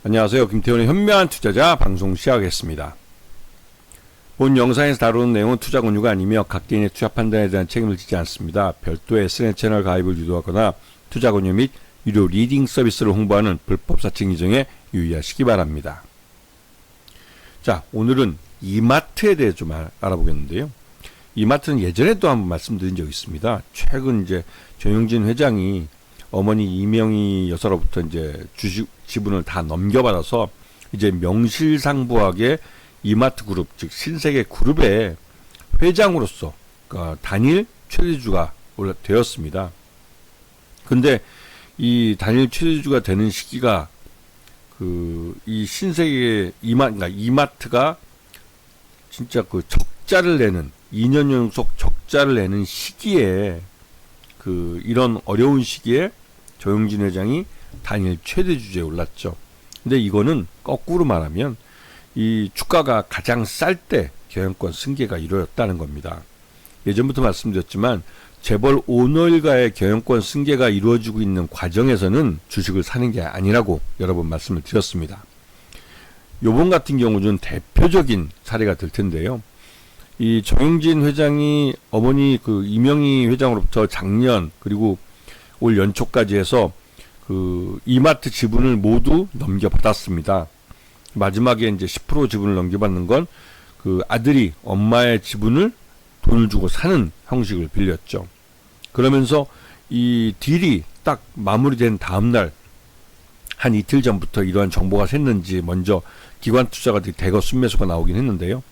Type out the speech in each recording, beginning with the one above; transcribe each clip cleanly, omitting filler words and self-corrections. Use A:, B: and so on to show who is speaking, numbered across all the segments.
A: 안녕하세요. 김태훈의 현명한 투자자 방송 시작하겠습니다. 본 영상에서 다루는 내용은 투자 권유가 아니며 각개인의 투자 판단에 대한 책임을 지지 않습니다. 별도의 SNS 채널 가입을 유도하거나 투자 권유 및 유료 리딩 서비스를 홍보하는 불법 사칭 이정에 유의하시기 바랍니다. 자, 오늘은 이마트에 대해 좀 알아보겠는데요. 이마트는 예전에도 한번 말씀드린 적이 있습니다. 최근 이제 정용진 회장이 어머니 이명희 여사로부터 이제 주식 지분을 다 넘겨받아서 이제 명실상부하게 이마트 그룹, 즉 신세계 그룹의 회장으로서 단일 최대주가 되었습니다. 근데 이 단일 최대주가 되는 시기가 이 신세계 그러니까 이마트가 진짜 그 적자를 내는 2년 연속 적자를 내는 시기에 이런 어려운 시기에 정용진 회장이 단일 최대 주주에 올랐죠. 근데 이거는 거꾸로 말하면 이 주가가 가장 쌀 때 경영권 승계가 이루어졌다는 겁니다. 예전부터 말씀드렸지만 재벌 오너일가의 경영권 승계가 이루어지고 있는 과정에서는 주식을 사는 게 아니라고 여러 번 말씀을 드렸습니다. 요번 같은 경우는 대표적인 사례가 될 텐데요. 이 정용진 회장이 어머니 이명희 회장으로부터 작년 그리고 올 연초까지 해서 이마트 지분을 모두 넘겨받았습니다. 마지막에 이제 10% 지분을 넘겨받는 건 아들이 엄마의 지분을 돈을 주고 사는 형식을 빌렸죠. 그러면서 이 딜이 딱 마무리된 다음날 한 이틀 전부터 이러한 정보가 샜는지 먼저 기관 투자가들이 대거 순매수가 나오긴 했는데요.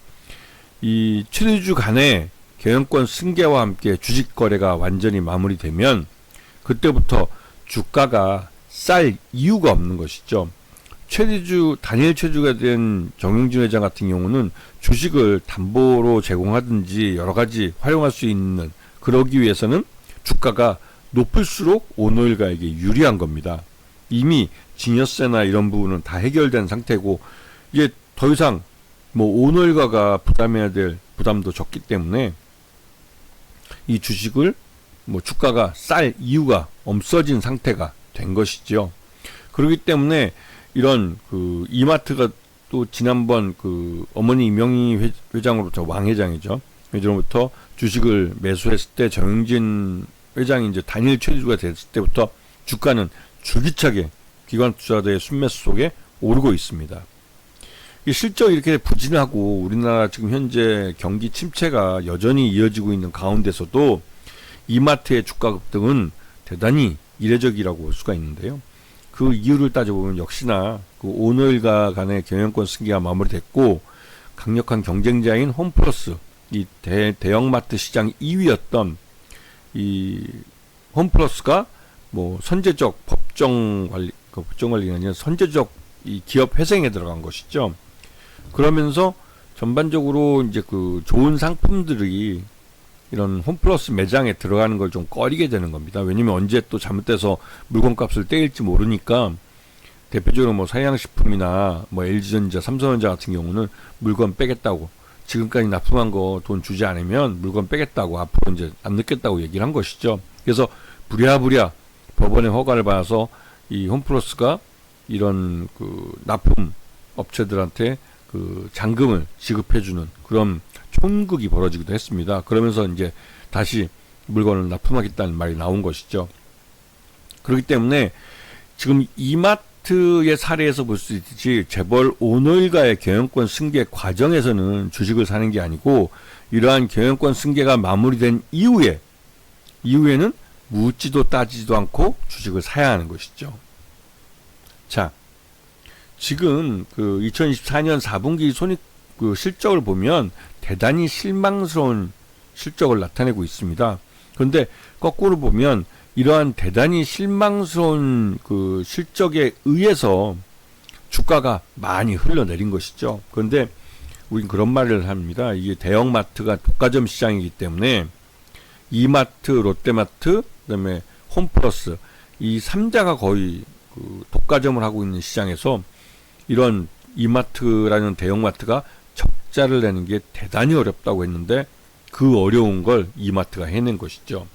A: 이 최대주 간의 경영권 승계와 함께 주식 거래가 완전히 마무리되면 그때부터 주가가 쌀 이유가 없는 것이죠. 단일 최대주가 된 정용진 회장 같은 경우는 주식을 담보로 제공하든지 여러 가지 활용할 수 있는, 그러기 위해서는 주가가 높을수록 오너일가에게 유리한 겁니다. 이미 증여세나 이런 부분은 다 해결된 상태고 이제 더 이상 오너일가가 부담해야 될 부담도 적기 때문에 이 주식을 주가가 쌀 이유가 없어진 상태가 된 것이죠. 그렇기 때문에 이런 이마트가 또 지난번 어머니 이명희 회장으로부터 왕 회장이죠. 회장으로부터 주식을 매수했을 때 정용진 회장이 이제 단일 최대주가 됐을 때부터 주가는 줄기차게 기관 투자자의 순매수 속에 오르고 있습니다. 실적 이렇게 부진하고 우리나라 지금 현재 경기 침체가 여전히 이어지고 있는 가운데서도 이마트의 주가 급등은 대단히 이례적이라고 볼 수가 있는데요. 그 이유를 따져보면 역시나 오너일가 간의 경영권 승계가 마무리됐고 강력한 경쟁자인 홈플러스, 이 대형마트 시장 2위였던 이 홈플러스가 선제적 법정 관리가 아니라 선제적 이 기업 회생에 들어간 것이죠. 그러면서 전반적으로 이제 좋은 상품들이 이런 홈플러스 매장에 들어가는 걸 좀 꺼리게 되는 겁니다. 왜냐면 언제 또 잘못돼서 물건값을 떼일지 모르니까 대표적으로 사양식품이나 LG전자, 삼성전자 같은 경우는 물건 빼겠다고, 지금까지 납품한 거 돈 주지 않으면 물건 빼겠다고, 앞으로 이제 안 넣겠다고 얘기를 한 것이죠. 그래서 부랴부랴 법원의 허가를 받아서 이 홈플러스가 이런 납품 업체들한테 잔금을 지급해주는 그런 촌극이 벌어지기도 했습니다. 그러면서 이제 다시 물건을 납품하겠다는 말이 나온 것이죠. 그렇기 때문에 지금 이마트의 사례에서 볼 수 있듯이 재벌 오너일가의 경영권 승계 과정에서는 주식을 사는 게 아니고 이러한 경영권 승계가 마무리된 이후에는 묻지도 따지지도 않고 주식을 사야 하는 것이죠. 자, 지금 2024년 4분기 실적을 보면 대단히 실망스러운 실적을 나타내고 있습니다. 그런데 거꾸로 보면 이러한 대단히 실망스러운 실적에 의해서 주가가 많이 흘러내린 것이죠. 그런데 우린 그런 말을 합니다. 이게 대형마트가 독과점 시장이기 때문에 이마트, 롯데마트, 그다음에 홈플러스 이 3자가 거의 독과점을 하고 있는 시장에서 이런 이마트라는 대형마트가 적자를 내는 게 대단히 어렵다고 했는데 그 어려운 걸 이마트가 해낸 것이죠.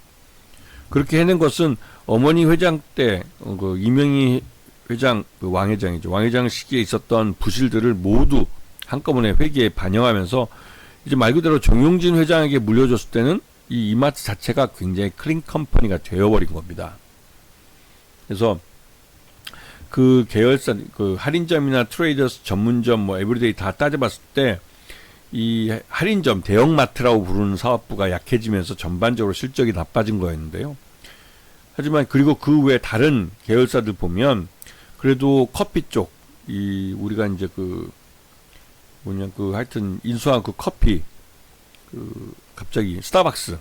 A: 그렇게 해낸 것은 어머니 회장 때 이명희 회장, 그 왕 회장이죠. 왕 회장 시기에 있었던 부실들을 모두 한꺼번에 회계에 반영하면서 이제 말 그대로 정용진 회장에게 물려줬을 때는 이 이마트 자체가 굉장히 클린 컴퍼니가 되어버린 겁니다. 그래서 그 계열사, 그 할인점이나 트레이더스 전문점, 뭐 에브리데이 다 따져봤을 때 이 할인점, 대형마트라고 부르는 사업부가 약해지면서 전반적으로 실적이 나빠진 거였는데요. 하지만 그리고 그 외 다른 계열사들 보면 그래도 커피 쪽, 이 우리가 이제 그 뭐냐 그 하여튼 인수한 그 커피, 그 갑자기 스타벅스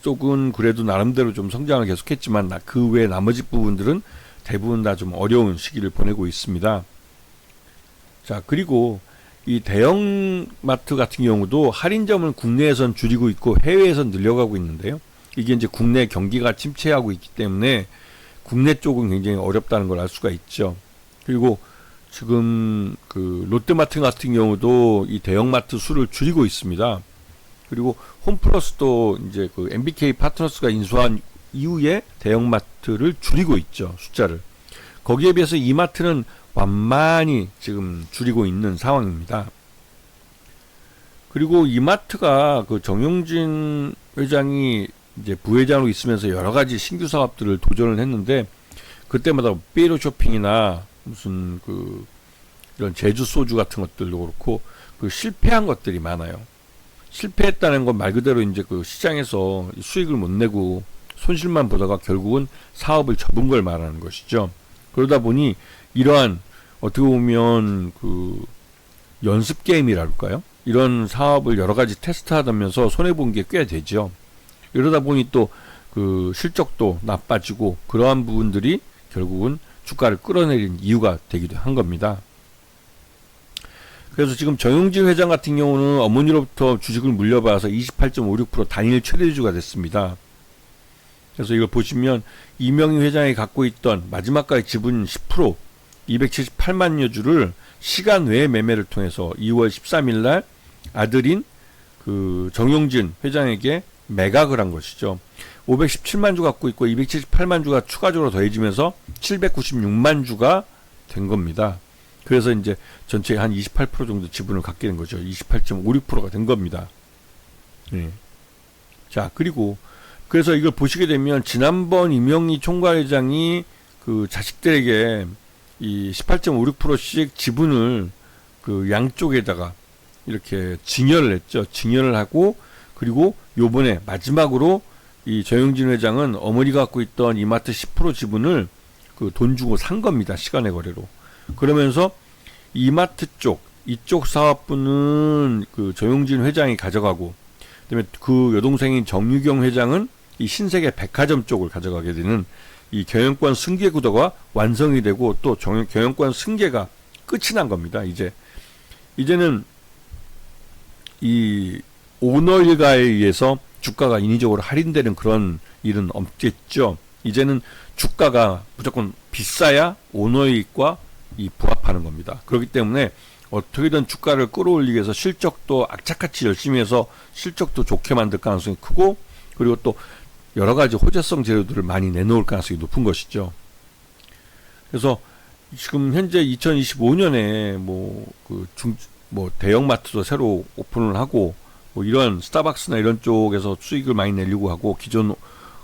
A: 쪽은 그래도 나름대로 좀 성장을 계속했지만 그 외 나머지 부분들은 대부분 다 좀 어려운 시기를 보내고 있습니다. 자, 그리고 이 대형마트 같은 경우도 할인점은 국내에선 줄이고 있고 해외에선 늘려가고 있는데요. 이게 이제 국내 경기가 침체하고 있기 때문에 국내 쪽은 굉장히 어렵다는 걸 알 수가 있죠. 그리고 지금 그 롯데마트 같은 경우도 이 대형마트 수를 줄이고 있습니다. 그리고 홈플러스도 이제 그 MBK 파트너스가 인수한 이후에 대형마트를 줄이고 있죠, 숫자를. 거기에 비해서 이마트는 완만히 지금 줄이고 있는 상황입니다. 그리고 이마트가 그 정용진 회장이 이제 부회장으로 있으면서 여러 가지 신규 사업들을 도전을 했는데 그때마다 삐에로 쇼핑이나 무슨 그 이런 제주 소주 같은 것들도 그렇고 그 실패한 것들이 많아요. 실패했다는 건 말 그대로 이제 그 시장에서 수익을 못 내고 손실만 보다가 결국은 사업을 접은 걸 말하는 것이죠. 그러다 보니 이러한 어떻게 보면 그 연습 게임이랄까요? 이런 사업을 여러 가지 테스트하면서 손해본 게 꽤 되죠. 이러다 보니 또 그 실적도 나빠지고 그러한 부분들이 결국은 주가를 끌어내린 이유가 되기도 한 겁니다. 그래서 지금 정용진 회장 같은 경우는 어머니로부터 주식을 물려받아서 28.56% 단일 최대주가 됐습니다. 그래서 이걸 보시면 이명희 회장이 갖고 있던 마지막까지 지분 10% 278만여 주를 시간 외에 매매를 통해서 2월 13일 날 아들인 그 정용진 회장에게 매각을 한 것이죠. 517만 주 갖고 있고 278만 주가 추가적으로 더해지면서 796만 주가 된 겁니다. 그래서 이제 전체 한 28% 정도 지분을 갖게 된 거죠. 28.56%가 된 겁니다. 네. 자, 그리고 그래서 이걸 보시게 되면 지난번 이명희 총괄회장이 그 자식들에게 이 18.56%씩 지분을 그 양쪽에다가 이렇게 증여를 했죠. 증여를 하고 그리고 요번에 마지막으로 이 정용진 회장은 어머니가 갖고 있던 이마트 10% 지분을 그 돈 주고 산 겁니다. 시간의 거래로. 그러면서 이마트 쪽, 이쪽 사업부는 그 정용진 회장이 가져가고 그다음에 그 여동생인 정유경 회장은 이 신세계 백화점 쪽을 가져가게 되는 이 경영권 승계 구도가 완성이 되고 또 경영권 승계가 끝이 난 겁니다. 이제는 이 오너 일가에 의해서 주가가 인위적으로 할인되는 그런 일은 없겠죠. 이제는 주가가 무조건 비싸야 오너 이익과 이 부합하는 겁니다. 그렇기 때문에 어떻게든 주가를 끌어올리기 위해서 실적도 악착같이 열심히 해서 실적도 좋게 만들 가능성이 크고 그리고 또 여러 가지 호재성 재료들을 많이 내놓을 가능성이 높은 것이죠. 그래서 지금 현재 2025년에 뭐 대형마트도 새로 오픈을 하고 뭐 이런 스타벅스나 이런 쪽에서 수익을 많이 내려고 하고 기존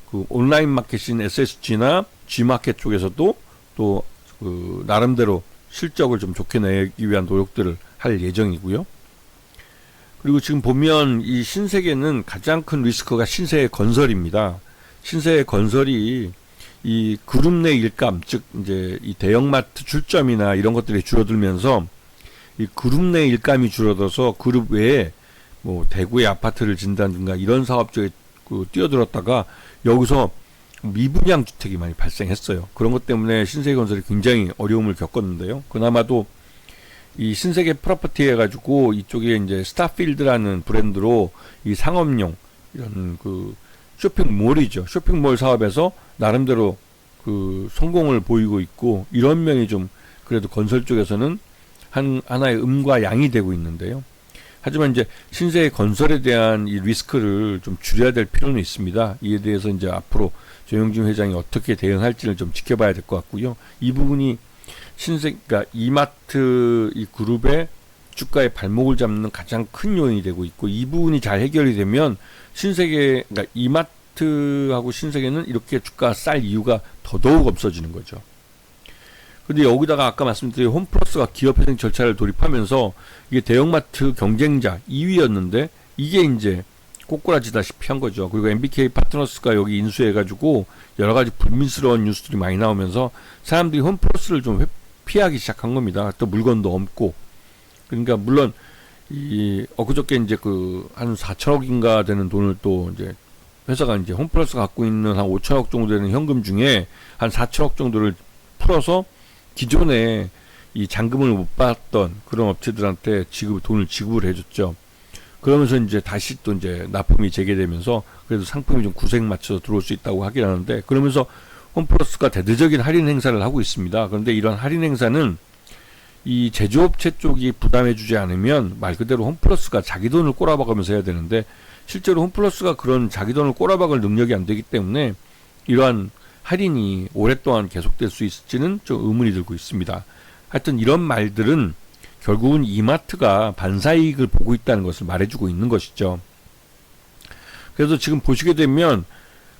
A: 그 온라인 마켓인 SSG나 G마켓 쪽에서도 또 그 나름대로 실적을 좀 좋게 내기 위한 노력들을 할 예정이고요. 그리고 지금 보면 이 신세계는 가장 큰 리스크가 신세계 건설입니다. 신세계 건설이 이 그룹 내 일감, 즉 이제 이 대형마트 출점이나 이런 것들이 줄어들면서 이 그룹 내 일감이 줄어들어서 그룹 외에 뭐 대구의 아파트를 진다든가 이런 사업 쪽에 그 뛰어들었다가 여기서 미분양 주택이 많이 발생했어요. 그런 것 때문에 신세계건설이 굉장히 어려움을 겪었는데요. 그나마도 이 신세계 프로퍼티 해가지고 이쪽에 이제 스타필드라는 브랜드로 이 상업용 이런 그 쇼핑몰이죠. 쇼핑몰 사업에서 나름대로 그 성공을 보이고 있고 이런 면이 좀 그래도 건설 쪽에서는 하나의 음과 양이 되고 있는데요. 하지만 이제 신세계 건설에 대한 이 리스크를 좀 줄여야 될 필요는 있습니다. 이에 대해서 이제 앞으로 조영진 회장이 어떻게 대응할지를 좀 지켜봐야 될 것 같고요. 이 부분이 그러니까 이마트 이 그룹의 주가의 발목을 잡는 가장 큰 요인이 되고 있고, 이 부분이 잘 해결이 되면 신세계, 그러니까 이마트하고 신세계는 이렇게 주가가 쌀 이유가 더더욱 없어지는 거죠. 근데 여기다가 아까 말씀드린 홈플러스가 기업회생 절차를 돌입하면서 이게 대형마트 경쟁자 2위였는데 이게 이제 꼬꾸라지다시피 한 거죠. 그리고 MBK 파트너스가 여기 인수해가지고 여러 가지 불미스러운 뉴스들이 많이 나오면서 사람들이 홈플러스를 좀 피하기 시작한 겁니다. 또 물건도 없고. 그러니까 물론 이 엊그저께 이제 그 한 4천억인가 되는 돈을 또 이제 회사가 이제 홈플러스가 갖고 있는 한 5천억 정도 되는 현금 중에 한 4천억 정도를 풀어서 기존에 이 잔금을 못 받았던 그런 업체들한테 돈을 지급을 해줬죠. 그러면서 이제 다시 또 이제 납품이 재개되면서 그래도 상품이 좀 구색 맞춰서 들어올 수 있다고 하긴 하는데, 그러면서 홈플러스가 대대적인 할인 행사를 하고 있습니다. 그런데 이런 할인 행사는 이 제조업체 쪽이 부담해주지 않으면 말 그대로 홈플러스가 자기 돈을 꼬라박으면서 해야 되는데, 실제로 홈플러스가 그런 자기 돈을 꼬라박을 능력이 안 되기 때문에 이러한 할인이 오랫동안 계속될 수 있을지는 좀 의문이 들고 있습니다. 하여튼 이런 말들은 결국은 이마트가 반사이익을 보고 있다는 것을 말해주고 있는 것이죠. 그래서 지금 보시게 되면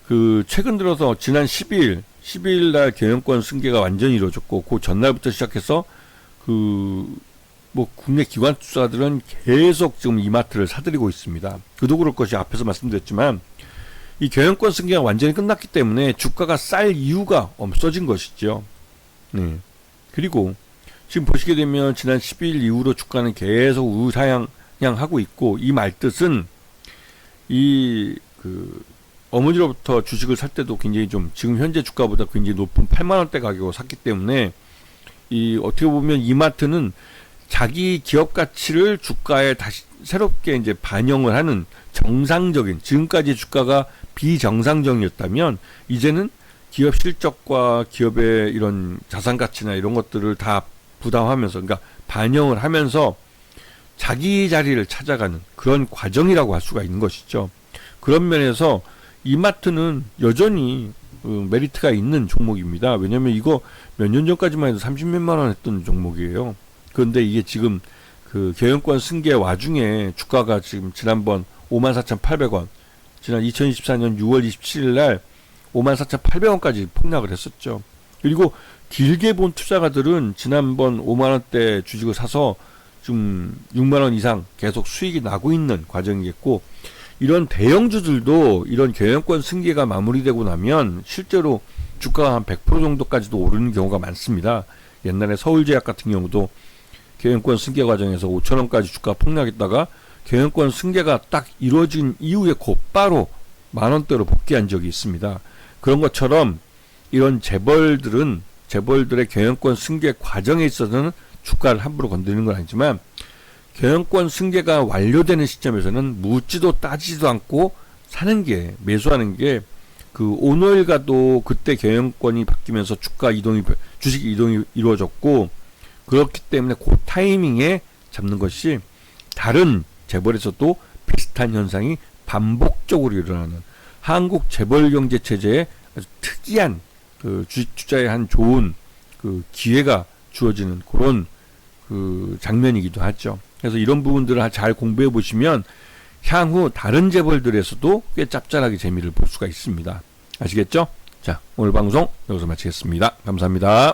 A: 그 최근 들어서 지난 12일 날 경영권 승계가 완전히 이루어졌고, 그 전날부터 시작해서 국내 기관 투자들은 계속 지금 이마트를 사들이고 있습니다. 그도 그럴 것이 앞에서 말씀드렸지만 이 경영권 승계가 완전히 끝났기 때문에 주가가 쌀 이유가 없어진 것이죠. 네. 그리고 지금 보시게 되면 지난 12일 이후로 주가는 계속 우상향하고 있고, 이 말뜻은 어머니로부터 주식을 살 때도 굉장히 좀 지금 현재 주가보다 굉장히 높은 8만 원대 가격으로 샀기 때문에 어떻게 보면 이마트는 자기 기업 가치를 주가에 다시 새롭게 이제 반영을 하는 정상적인, 지금까지 주가가 비정상적이었다면 이제는 기업 실적과 기업의 이런 자산 가치나 이런 것들을 다 부담하면서, 그러니까 반영을 하면서 자기 자리를 찾아가는 그런 과정이라고 할 수가 있는 것이죠. 그런 면에서 이마트는 여전히 메리트가 있는 종목입니다. 왜냐면 이거 몇 년 전까지만 해도 30몇만 원 했던 종목이에요. 그런데 이게 지금 그 경영권 승계 와중에 주가가 지금 지난번 54,800원, 지난 2024년 6월 27일 날 54,800원까지 폭락을 했었죠. 그리고 길게 본 투자가들은 지난번 5만원대 주식을 사서 좀 6만원 이상 계속 수익이 나고 있는 과정이겠고, 이런 대형주들도 이런 경영권 승계가 마무리되고 나면 실제로 주가가 한 100% 정도까지도 오르는 경우가 많습니다. 옛날에 서울제약 같은 경우도 경영권 승계 과정에서 5천원까지 주가 폭락했다가 경영권 승계가 딱 이루어진 이후에 곧바로 만원대로 복귀한 적이 있습니다. 그런 것처럼 이런 재벌들의 경영권 승계 과정에 있어서는 주가를 함부로 건드리는 건 아니지만, 경영권 승계가 완료되는 시점에서는 묻지도 따지지도 않고 매수하는 게 오너일가도 그때 경영권이 바뀌면서 주식 이동이 이루어졌고, 그렇기 때문에 그 타이밍에 잡는 것이 다른 재벌에서도 비슷한 현상이 반복적으로 일어나는 한국 재벌 경제 체제의 아주 특이한 주식 투자에 한 좋은 기회가 주어지는 그런 장면이기도 하죠. 그래서 이런 부분들을 잘 공부해 보시면 향후 다른 재벌들에서도 꽤 짭짤하게 재미를 볼 수가 있습니다. 아시겠죠? 자, 오늘 방송 여기서 마치겠습니다. 감사합니다.